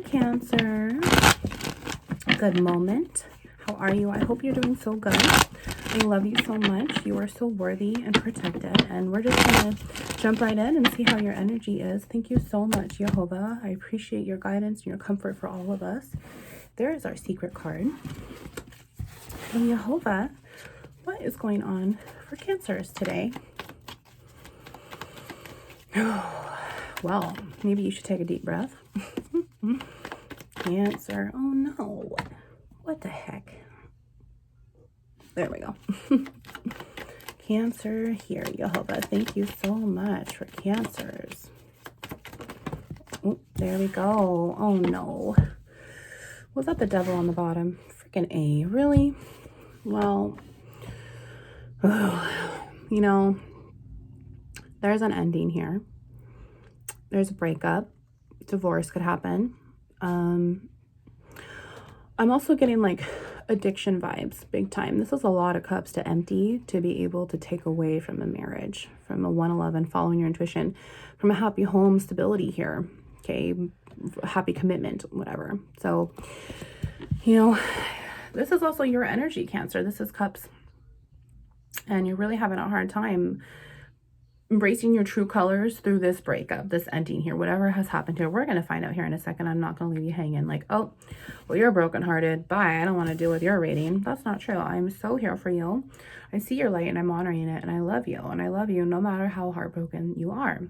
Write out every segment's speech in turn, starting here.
Cancer. Good moment. How are you? I hope you're doing so good. I love you so much. You are so worthy and protected. And we're just going to jump right in and see how your energy is. Thank you so much, Jehovah. I appreciate your guidance and your comfort for all of us. There is our secret card. And Jehovah, what is going on for Cancers today? Well, maybe you should take a deep breath. Cancer. Oh no. What the heck? There we go. Cancer here, Jehovah. Thank you so much for Cancers. Oh, there we go. Oh no. Was that the devil on the bottom? Freaking A. Really? Well, you know, there's an ending here. There's a breakup. Divorce could happen. I'm also getting like addiction vibes big time. This is a lot of cups to empty, to be able to take away from a marriage, from a 111, following your intuition, from a happy home stability here. Okay. Happy commitment, whatever. So, you know, this is also your energy, Cancer. This is cups. And you're really having a hard time embracing your true colors through this breakup, this ending here, whatever has happened here. We're going to find out here in a second. I'm not going to leave you hanging like, oh, well, you're brokenhearted. Bye. I don't want to deal with your reading. That's not true. I'm so here for you. I see your light and I'm honoring it. And I love you. And I love you no matter how heartbroken you are.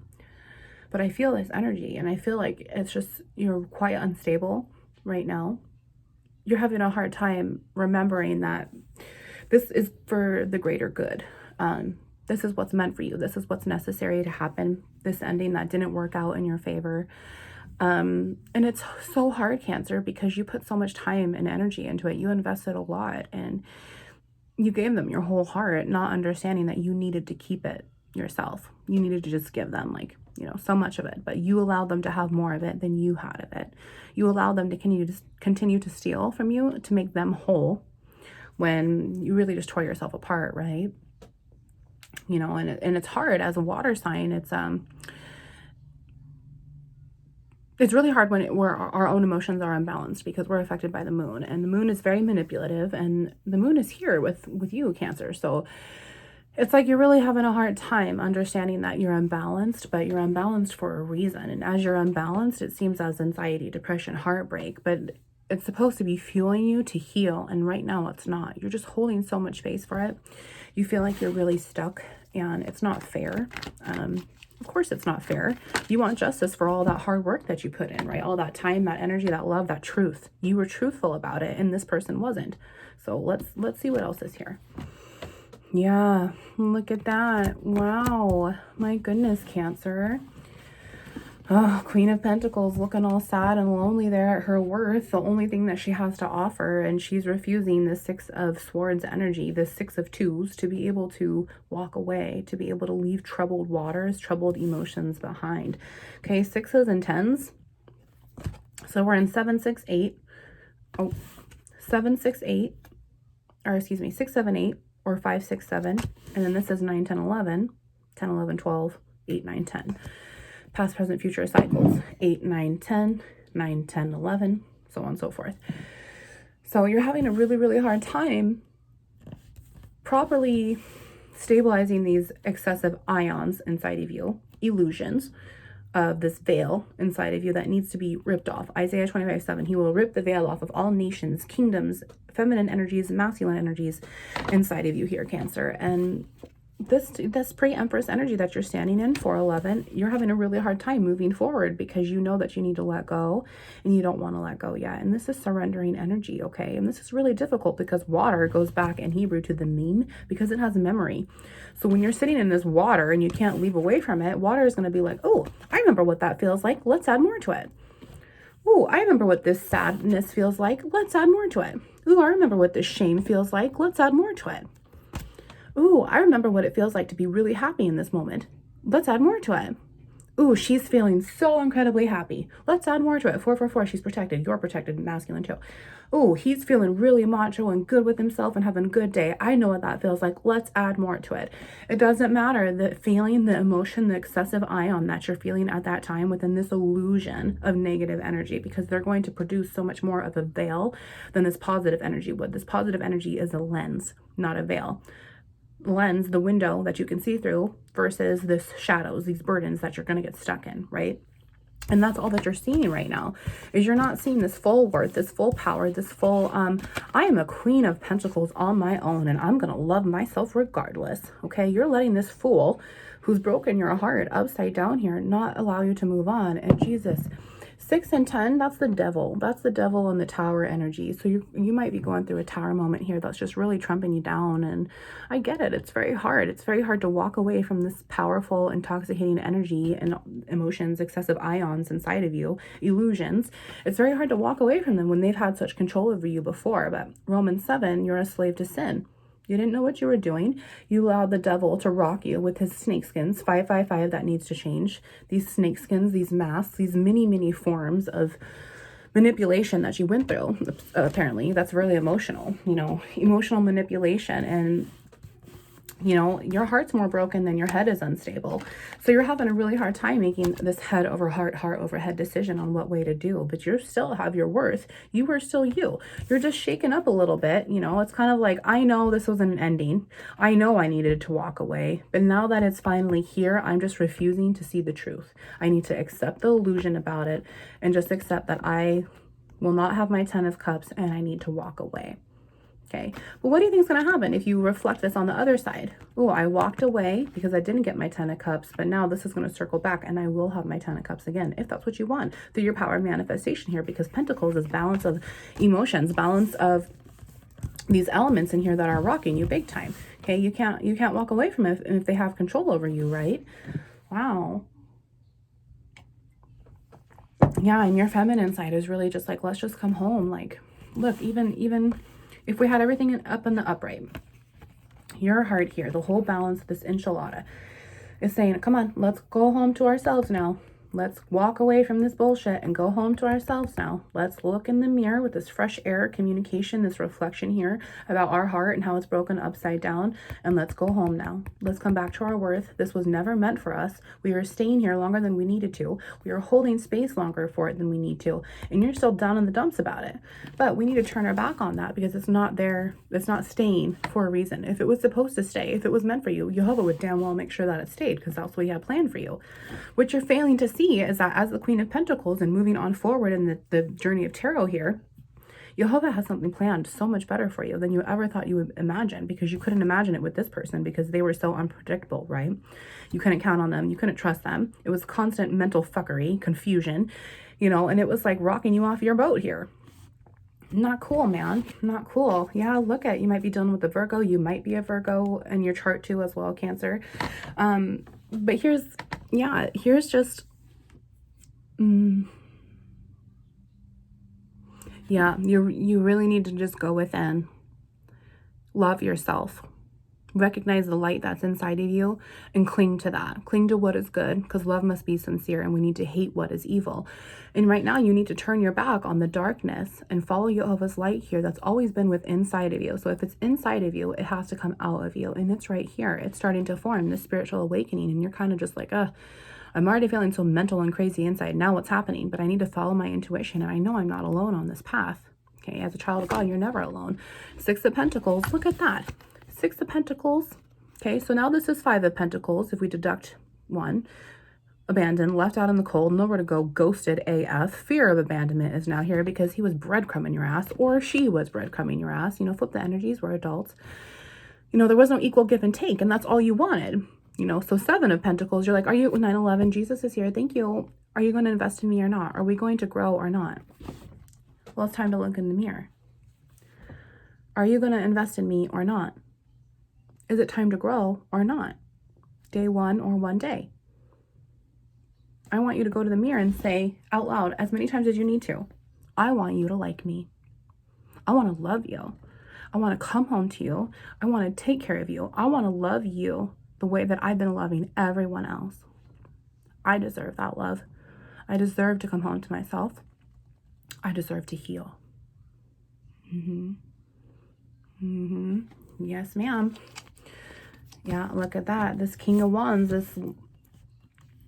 But I feel this energy and I feel like it's just, you're quite unstable right now. You're having a hard time remembering that this is for the greater good. This is what's meant for you. This is what's necessary to happen. This ending that didn't work out in your favor. And it's so hard, Cancer, because you put so much time and energy into it. You invested a lot and you gave them your whole heart, not understanding that you needed to keep it yourself. You needed to just give them like, you know, so much of it, but you allowed them to have more of it than you had of it. You allowed them to continue to steal from you to make them whole when you really just tore yourself apart, right? You know, and it's hard as a water sign. It's really hard when where our own emotions are unbalanced because we're affected by the moon, and the moon is very manipulative, and the moon is here with you, Cancer. So it's like you're really having a hard time understanding that you're unbalanced, but you're unbalanced for a reason. And as you're unbalanced, it seems as anxiety, depression, heartbreak, but it's supposed to be fueling you to heal. And right now it's not. You're just holding so much space for it. You feel like you're really stuck and it's not fair. Of course it's not fair. You want justice for all that hard work that you put in, right? All that time, that energy, that love, that truth. You were truthful about it and this person wasn't. So let's see what else is here. Yeah, look at that. Wow. My goodness, Cancer. Oh, Queen of Pentacles looking all sad and lonely there at her worth. The only thing that she has to offer, and she's refusing the Six of Swords energy, the Six of Twos, to be able to walk away, to be able to leave troubled waters, troubled emotions behind. Okay, sixes and tens. So we're in 7, 6, 8. Oh, 7, 6, 8. Or excuse me, 6, 7, 8. Or 5, 6, 7. And then this is 9, 10, 11. 10, 11, 12, 8, 9, 10. Past, present, future cycles. 8, 9, 10, 9, 10, 11, so on and so forth. So you're having a really, really hard time properly stabilizing these excessive ions inside of you, illusions of this veil inside of you that needs to be ripped off. Isaiah 25:7, he will rip the veil off of all nations, kingdoms, feminine energies, masculine energies inside of you here, Cancer. And this pre-empress energy that you're standing in, 411, you're having a really hard time moving forward because you know that you need to let go and you don't want to let go yet. And this is surrendering energy, okay? And this is really difficult because water goes back in Hebrew to the min because it has memory. So when you're sitting in this water and you can't leave away from it, water is going to be like, oh, I remember what that feels like. Let's add more to it. Oh, I remember what this sadness feels like. Let's add more to it. Ooh, I remember what this shame feels like. Let's add more to it. Ooh, I remember what it feels like to be really happy in this moment. Let's add more to it. Ooh, she's feeling so incredibly happy. Let's add more to it. 444, she's protected. You're protected, masculine too. Ooh, he's feeling really macho and good with himself and having a good day. I know what that feels like. Let's add more to it. It doesn't matter the feeling, the emotion, the excessive ion that you're feeling at that time within this illusion of negative energy, because they're going to produce so much more of a veil than this positive energy would. This positive energy is a lens, not a veil. Lens, the window that you can see through, versus this shadows, these burdens that you're going to get stuck in, right? And that's all that you're seeing right now, is you're not seeing this full worth, this full power, this full, I am a queen of pentacles on my own, and I'm going to love myself regardless. Okay. You're letting this fool who's broken your heart upside down here not allow you to move on. And Jesus, 6 and 10, that's the devil. That's the devil and the tower energy. So you might be going through a tower moment here that's just really trumping you down. And I get it. It's very hard. It's very hard to walk away from this powerful, intoxicating energy and emotions, excessive ions inside of you, illusions. It's very hard to walk away from them when they've had such control over you before. But Romans 7, you're a slave to sin. You didn't know what you were doing. You allowed the devil to rock you with his snakeskins. 555, that needs to change. These snakeskins, these masks, these many forms of manipulation that you went through. Apparently, that's really emotional, emotional manipulation. And your heart's more broken than your head is unstable. So you're having a really hard time making this head over heart, heart over head decision on what way to do. But you still have your worth. You are still you. You're just shaken up a little bit. It's kind of like, I know this was an ending. I know I needed to walk away. But now that it's finally here, I'm just refusing to see the truth. I need to accept the illusion about it and just accept that I will not have my 10 of cups and I need to walk away. Okay, but what do you think is going to happen if you reflect this on the other side? Oh, I walked away because I didn't get my 10 of cups, but now this is going to circle back and I will have my 10 of cups again, if that's what you want, through your power of manifestation here, because Pentacles is balance of emotions, balance of these elements in here that are rocking you big time. Okay, you can't walk away from it if they have control over you, right? Wow. Yeah, and your feminine side is really just like, let's just come home. Like, look, even if we had everything up in the upright, your heart here, the whole balance of this enchilada is saying, come on, let's go home to ourselves now. Let's walk away from this bullshit and go home to ourselves now. Let's look in the mirror with this fresh air communication, this reflection here about our heart and how it's broken upside down. And let's go home now. Let's come back to our worth. This was never meant for us. We are staying here longer than we needed to. We are holding space longer for it than we need to. And you're still down in the dumps about it. But we need to turn our back on that because it's not there. It's not staying for a reason. If it was supposed to stay, if it was meant for you, Jehovah would damn well make sure that it stayed, because that's what he had planned for you. What you're failing to see is that as the Queen of Pentacles and moving on forward in the journey of tarot here, Jehovah has something planned so much better for you than you ever thought you would imagine, because you couldn't imagine it with this person because they were so unpredictable, right? You couldn't count on them. You couldn't trust them. It was constant mental fuckery, confusion, and it was like rocking you off your boat here. Not cool, man. Not cool. Yeah, look at, you might be dealing with a Virgo. You might be a Virgo in your chart too as well, Cancer. But here's just... yeah, you really need to just go within. Love yourself. Recognize the light that's inside of you and cling to that. Cling to what is good, because love must be sincere and we need to hate what is evil. And right now you need to turn your back on the darkness and follow Jehovah's light here that's always been within inside of you. So if it's inside of you, it has to come out of you. And it's right here. It's starting to form this spiritual awakening. And you're kind of just like, I'm already feeling so mental and crazy inside. Now what's happening? But I need to follow my intuition. And I know I'm not alone on this path. Okay, as a child of God, you're never alone. 6 of Pentacles, look at that. 6 of Pentacles. Okay, so now this is 5 of Pentacles. If we deduct 1, abandoned, left out in the cold, nowhere to go, ghosted AF. Fear of abandonment is now here because he was breadcrumbing your ass, or she was breadcrumbing your ass. Flip the energies. We're adults. There was no equal give and take, and that's all you wanted. So 7 of Pentacles, you're like, are you 9/11? Jesus is here. Thank you. Are you going to invest in me or not? Are we going to grow or not? Well, it's time to look in the mirror. Are you going to invest in me or not? Is it time to grow or not? Day 1 or 1 day? I want you to go to the mirror and say out loud as many times as you need to, I want you to like me. I want to love you. I want to come home to you. I want to take care of you. I want to love you the way that I've been loving everyone else. I deserve that love. I deserve to come home to myself. I deserve to heal. Yes, ma'am. Yeah, look at that. This King of Wands,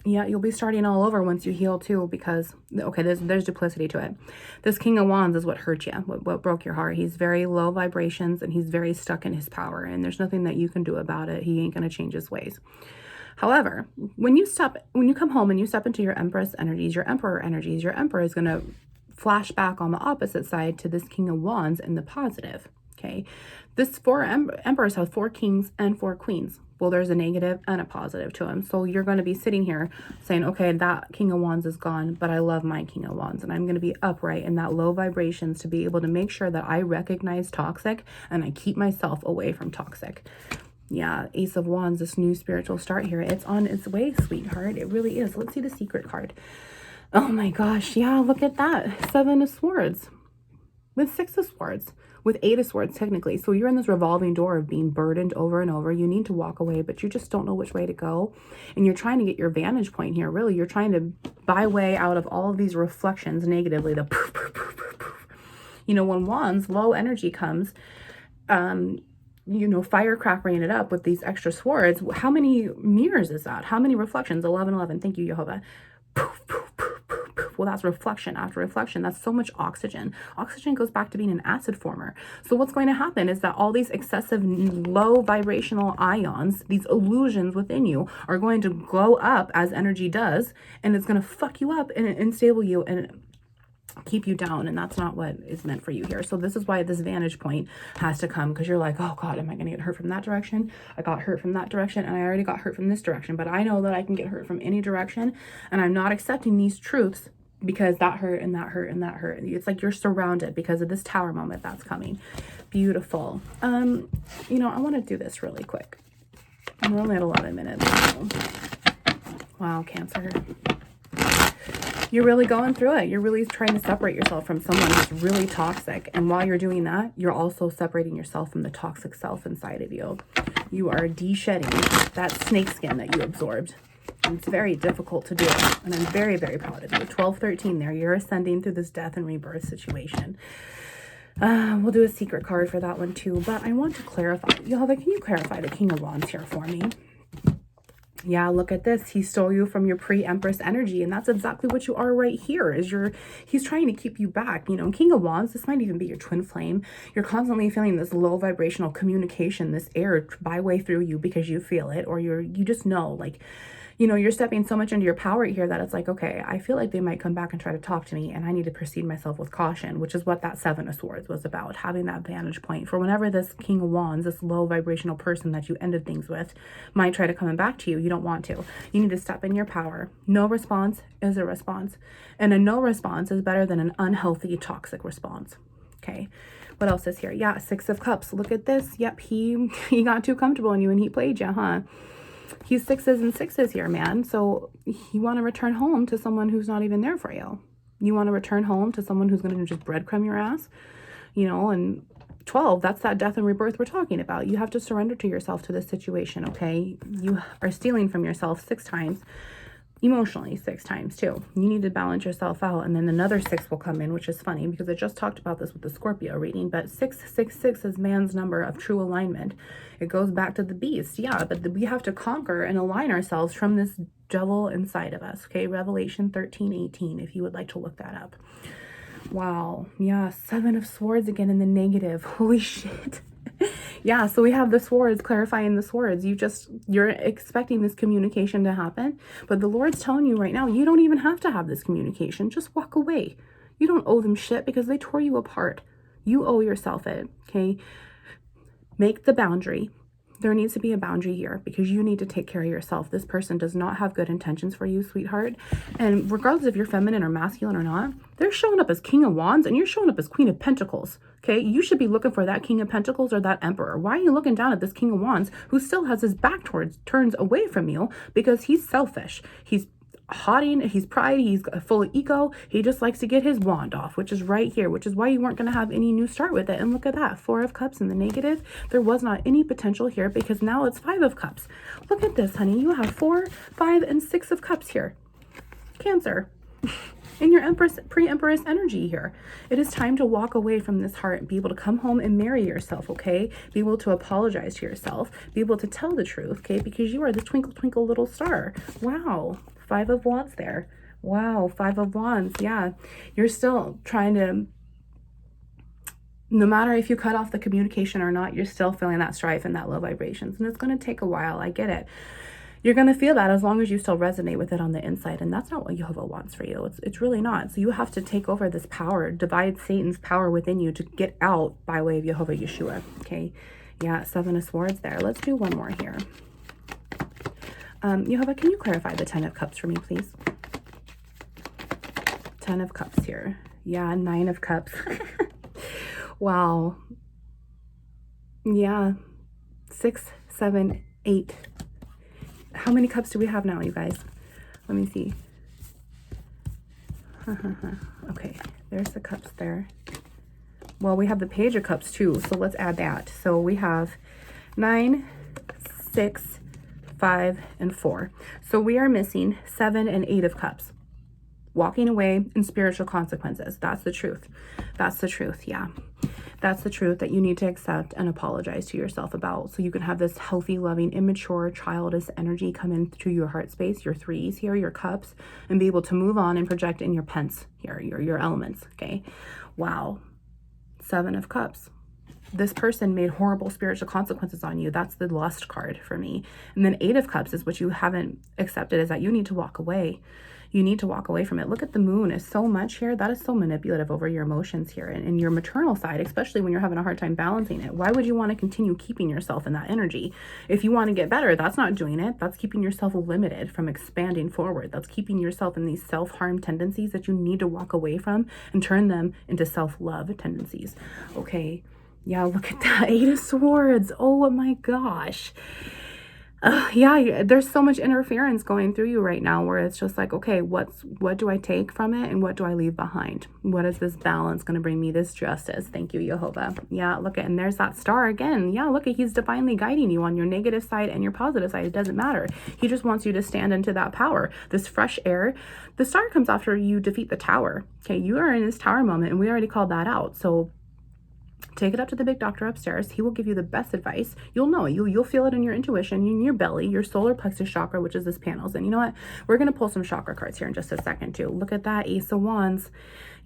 yeah, you'll be starting all over once you heal too, because, okay, there's duplicity to it. This King of Wands is what hurt you, what broke your heart. He's very low vibrations and he's very stuck in his power, and there's nothing that you can do about it. He ain't going to change his ways. However, when you come home and you step into your Empress energies, your Emperor energies, your Emperor is going to flash back on the opposite side to this King of Wands in the positive. Okay, this 4 emperors have 4 kings and 4 queens. Well, there's a negative and a positive to him. So you're going to be sitting here saying, okay, that King of Wands is gone, but I love my King of Wands. And I'm going to be upright in that low vibrations to be able to make sure that I recognize toxic and I keep myself away from toxic. Yeah, Ace of Wands, this new spiritual start here. It's on its way, sweetheart. It really is. Let's see the secret card. Oh my gosh. Yeah, look at that. 7 of Swords with 6 of Swords. With 8 of Swords, technically. So you're in this revolving door of being burdened over and over. You need to walk away, but you just don't know which way to go. And you're trying to get your vantage point here. Really, you're trying to buy way out of all of these reflections negatively. The poof, poof, poof, poof, poof. You know, when Wands, low energy comes, you know, firecrackering it up with these extra swords. How many mirrors is that? How many reflections? 11, 11. Thank you, Jehovah. Poof, poof, poof, poof, poof. Well, that's reflection after reflection. That's so much oxygen. Oxygen goes back to being an acid former. So what's going to happen is that all these excessive low vibrational ions, these illusions within you, are going to glow up as energy does, and it's going to fuck you up and unstable you and keep you down, and that's not what is meant for you here. So this is why this vantage point has to come, because you're like, oh God, am I gonna get hurt from that direction? I got hurt from that direction, and I already got hurt from this direction, but I know that I can get hurt from any direction, and I'm not accepting these truths because that hurt and that hurt and that hurt. It's like you're surrounded because of this tower moment that's coming. Beautiful. You know, I want to do this really quick. We're only at 11 minutes. So. Wow, Cancer. You're really going through it. You're really trying to separate yourself from someone who's really toxic. And while you're doing that, you're also separating yourself from the toxic self inside of you. You are de-shedding that snake skin that you absorbed. And it's very difficult to do. And I'm very, very proud of you. 12, 13 there. You're ascending through this death and rebirth situation. We'll do a secret card for that one too. But I want to clarify. Jehovah, can you clarify the King of Wands here for me? Yeah, look at this. He stole you from your pre-Empress energy, and that's exactly what you are right here. He's trying to keep you back. You know, King of Wands, this might even be your twin flame. You're constantly feeling this low vibrational communication, this air byway through you because you feel it, or you just know, like, you know, you're stepping so much into your power here that it's like, okay, I feel like they might come back and try to talk to me, and I need to proceed myself with caution, which is what that 7 of Swords was about, having that vantage point for whenever this King of Wands, this low vibrational person that you ended things with, might try to come back to you. You don't want to. You need to step in your power. No response is a response, and a no response is better than an unhealthy, toxic response. Okay. What else is here? Yeah, 6 of Cups. Look at this. Yep, he got too comfortable in you and he played you, huh? He's 6s and 6s here, man. So you want to return home to someone who's not even there for you. You want to return home to someone who's going to just breadcrumb your ass, you know. And 12, that's that death and rebirth we're talking about. You have to surrender to yourself to this situation, okay? You are stealing from yourself 6 times. Emotionally 6 times too. You need to balance yourself out, and then another 6 will come in, which is funny because I just talked about this with the Scorpio reading, but 666 is man's number of true alignment. It goes back to the beast. Yeah, but we have to conquer and align ourselves from this devil inside of us. Okay, Revelation 13:18 if you would like to look that up. Wow. Yeah, 7 of Swords again in the negative. Holy shit. Yeah, so we have the swords, clarifying the swords. You're expecting this communication to happen, but the Lord's telling you right now, you don't even have to have this communication. Just walk away. You don't owe them shit because they tore you apart. You owe yourself it, okay? Make the boundary. There needs to be a boundary here because you need to take care of yourself. This person does not have good intentions for you, sweetheart. And regardless if you're feminine or masculine or not, they're showing up as King of Wands and you're showing up as Queen of Pentacles. Okay, you should be looking for that King of Pentacles or that Emperor. Why are you looking down at this King of Wands who still has his back turns away from you because he's selfish? He's haughty, he's pride, he's full of ego. He just likes to get his wand off, which is right here, which is why you weren't going to have any new start with it. And look at that, 4 of Cups in the negative. There was not any potential here because now it's 5 of Cups. Look at this, honey. You have 4, 5, and 6 of Cups here. Cancer. In your Empress, pre-Empress energy here. It is time to walk away from this heart and be able to come home and marry yourself, okay? Be able to apologize to yourself. Be able to tell the truth, okay? Because you are the twinkle, twinkle little star. Wow. 5 of Wands there. Wow. 5 of Wands. Yeah. You're still trying to, no matter if you cut off the communication or not, you're still feeling that strife and that low vibrations. And it's going to take a while. I get it. You're going to feel that as long as you still resonate with it on the inside. And that's not what Jehovah wants for you. It's really not. So you have to take over this power, divide Satan's power within you to get out by way of Jehovah Yeshua. Okay. Yeah. 7 of Swords there. Let's do one more here. Jehovah, can you clarify the 10 of Cups for me, please? 10 of Cups here. Yeah. 9 of Cups. Wow. Yeah. 6, 7, 8. How many cups do we have now, you guys? Let me see. Okay, there's the cups there. Well, we have the Page of Cups too, so let's add that. So we have 9, 6, 5, and 4. So we are missing 7 and 8 of Cups. Walking away in spiritual consequences. That's the truth. That's the truth, yeah. That's the truth that you need to accept and apologize to yourself about, so you can have this healthy, loving, immature, childish energy come into your heart space, your 3s here, your cups, and be able to move on and project in your pence here, your elements, okay? Wow. 7 of Cups. This person made horrible spiritual consequences on you. That's the lust card for me. And then 8 of Cups is what you haven't accepted, is that you need to walk away. You need to walk away from it. Look at the moon. Is so much here. That is so manipulative over your emotions here and your maternal side, especially when you're having a hard time balancing it. Why would you want to continue keeping yourself in that energy? If you want to get better, that's not doing it. That's keeping yourself limited from expanding forward. That's keeping yourself in these self-harm tendencies that you need to walk away from and turn them into self-love tendencies. Okay. Yeah, look at that. 8 of Swords. Oh my gosh. Yeah, there's so much interference going through you right now where it's just like, okay, what do I take from it and what do I leave behind? What is this balance going to bring me, this justice? Thank you, Jehovah. Yeah, look at, and there's that star again. Yeah, look at, he's divinely guiding you on your negative side and your positive side. It doesn't matter. He just wants you to stand into that power, this fresh air. The star comes after you defeat the tower. Okay, you are in this tower moment and we already called that out. So take it up to the big doctor upstairs. He will give you the best advice. You'll know. You'll feel it in your intuition, in your belly, your solar plexus chakra, which is this panels. And you know what? We're going to pull some chakra cards here in just a second too. Look at that. Ace of Wands.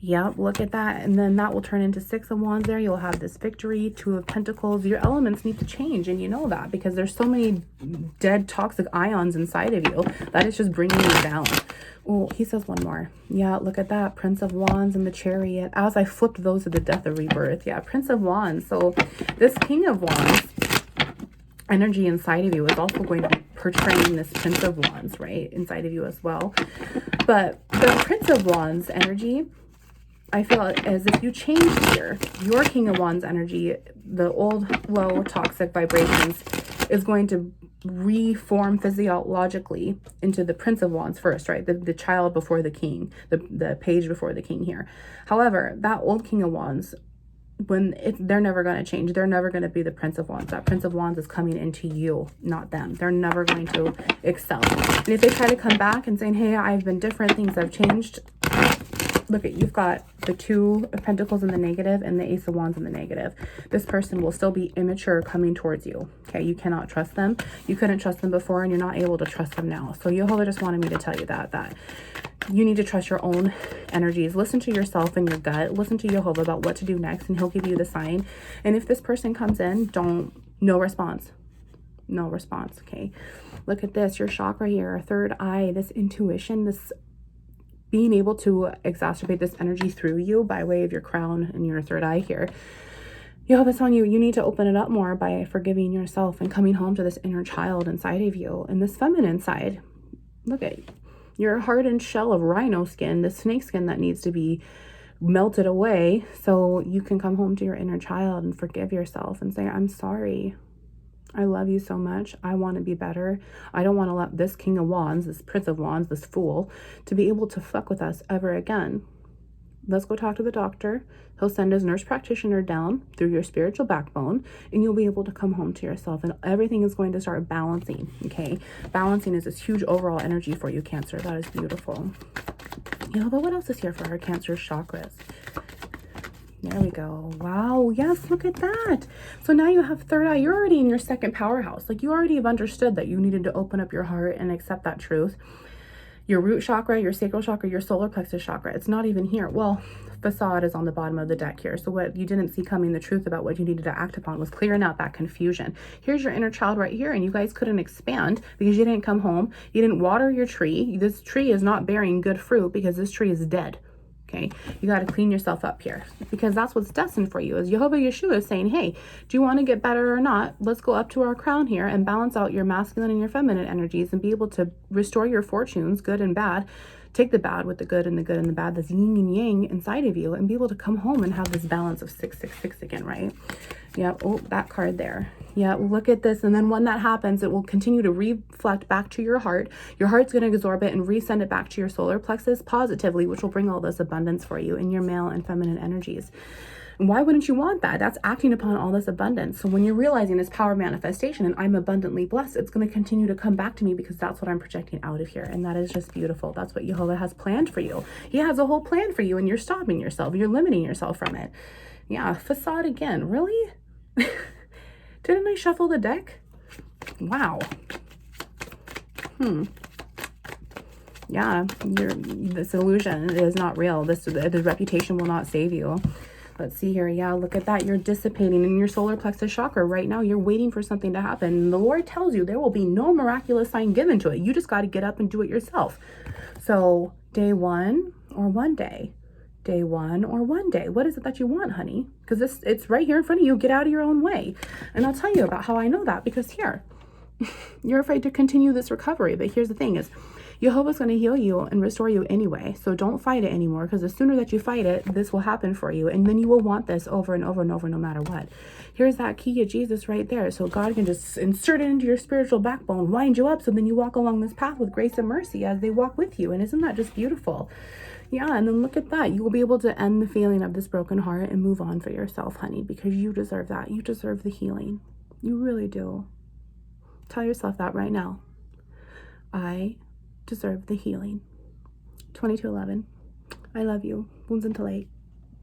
Yep, look at that. And then that will turn into 6 of Wands there. You'll have this victory, 2 of Pentacles. Your elements need to change. And you know that because there's so many dead toxic ions inside of you that is just bringing you down. Oh, he says one more. Yeah, look at that. Prince of Wands and the Chariot. As I flipped those to the Death of Rebirth. Yeah, Prince of Wands. So this King of Wands energy inside of you is also going to be portraying this Prince of Wands, right? Inside of you as well. But the Prince of Wands energy, I feel as if you change here, your King of Wands energy, the old low toxic vibrations is going to reform physiologically into the Prince of Wands first, right? The child before the king, the page before the king here. However, that old King of Wands, they're never going to change. They're never going to be the Prince of Wands. That Prince of Wands is coming into you, not them. They're never going to excel. And if they try to come back and saying, hey, I've been different, things have changed. Look at, you've got the 2 of Pentacles in the negative and the Ace of Wands in the negative. This person will still be immature coming towards you. Okay, you cannot trust them. You couldn't trust them before and you're not able to trust them now. So Jehovah just wanted me to tell you that you need to trust your own energies. Listen to yourself and your gut. Listen to Jehovah about what to do next and he'll give you the sign. And if this person comes in, no response. No response, okay? Look at this, your chakra here, third eye, this intuition, this being able to exacerbate this energy through you by way of your crown and your third eye here. Jehovah's telling you, you need to open it up more by forgiving yourself and coming home to this inner child inside of you and this feminine side. Look at your hardened shell of rhino skin, the snake skin that needs to be melted away so you can come home to your inner child and forgive yourself and say, I'm sorry. I love you so much. I want to be better. I don't want to let this King of Wands, this Prince of Wands, this fool, to be able to fuck with us ever again. Let's go talk to the doctor. He'll send his nurse practitioner down through your spiritual backbone, and you'll be able to come home to yourself, and everything is going to start balancing, okay? Balancing is this huge overall energy for you, Cancer. That is beautiful. Yeah, but what else is here for our Cancer chakras? There we go. Wow. Yes, look at that. So now you have third eye. You're already in your second powerhouse. Like, you already have understood that you needed to open up your heart and accept that truth. Your root chakra, your sacral chakra, your solar plexus chakra, it's not even here. Well, facade is on the bottom of the deck here. So what you didn't see coming, the truth about what you needed to act upon, was clearing out that confusion. Here's your inner child right here, and you guys couldn't expand because you didn't come home. You didn't water your tree. This tree is not bearing good fruit because this tree is dead. Okay, you got to clean yourself up here, because that's what's destined for you. Is Jehovah Yeshua is saying, hey, do you want to get better or not? Let's go up to our crown here and balance out your masculine and your feminine energies and be able to restore your fortunes, good and bad. Take the bad with the good and the good and the bad, this yin and yang inside of you, and be able to come home and have this balance of 666 again, right? Yeah. Oh, that card there. Yeah, look at this. And then when that happens, it will continue to reflect back to your heart. Your heart's going to absorb it and resend it back to your solar plexus positively, which will bring all this abundance for you in your male and feminine energies. And why wouldn't you want that? That's acting upon all this abundance. So when you're realizing this power manifestation and I'm abundantly blessed, it's going to continue to come back to me because that's what I'm projecting out of here. And that is just beautiful. That's what Jehovah has planned for you. He has a whole plan for you, and you're stopping yourself. You're limiting yourself from it. Yeah, facade again. Really? Didn't I shuffle the deck? Wow. Yeah, this illusion is not real. The reputation will not save you. Let's see here. Yeah, look at that. You're dissipating in your solar plexus chakra right now. You're waiting for something to happen. And the Lord tells you there will be no miraculous sign given to it. You just got to get up and do it yourself. So day one or one day? Day one or one day? What is it that you want, honey? Because it's right here in front of you. Get out of your own way. And I'll tell you about how I know that, because here, you're afraid to continue this recovery. But here's the thing is, Jehovah's going to heal you and restore you anyway. So don't fight it anymore, because the sooner that you fight it, this will happen for you. And then you will want this over and over and over, no matter what. Here's that key of Jesus right there. So God can just insert it into your spiritual backbone, wind you up, so then you walk along this path with grace and mercy as they walk with you. And isn't that just beautiful? Yeah, and then look at that. You will be able to end the feeling of this broken heart and move on for yourself, honey, because you deserve that. You deserve the healing. You really do. Tell yourself that right now. I deserve the healing. 2211. I love you. Wounds into light.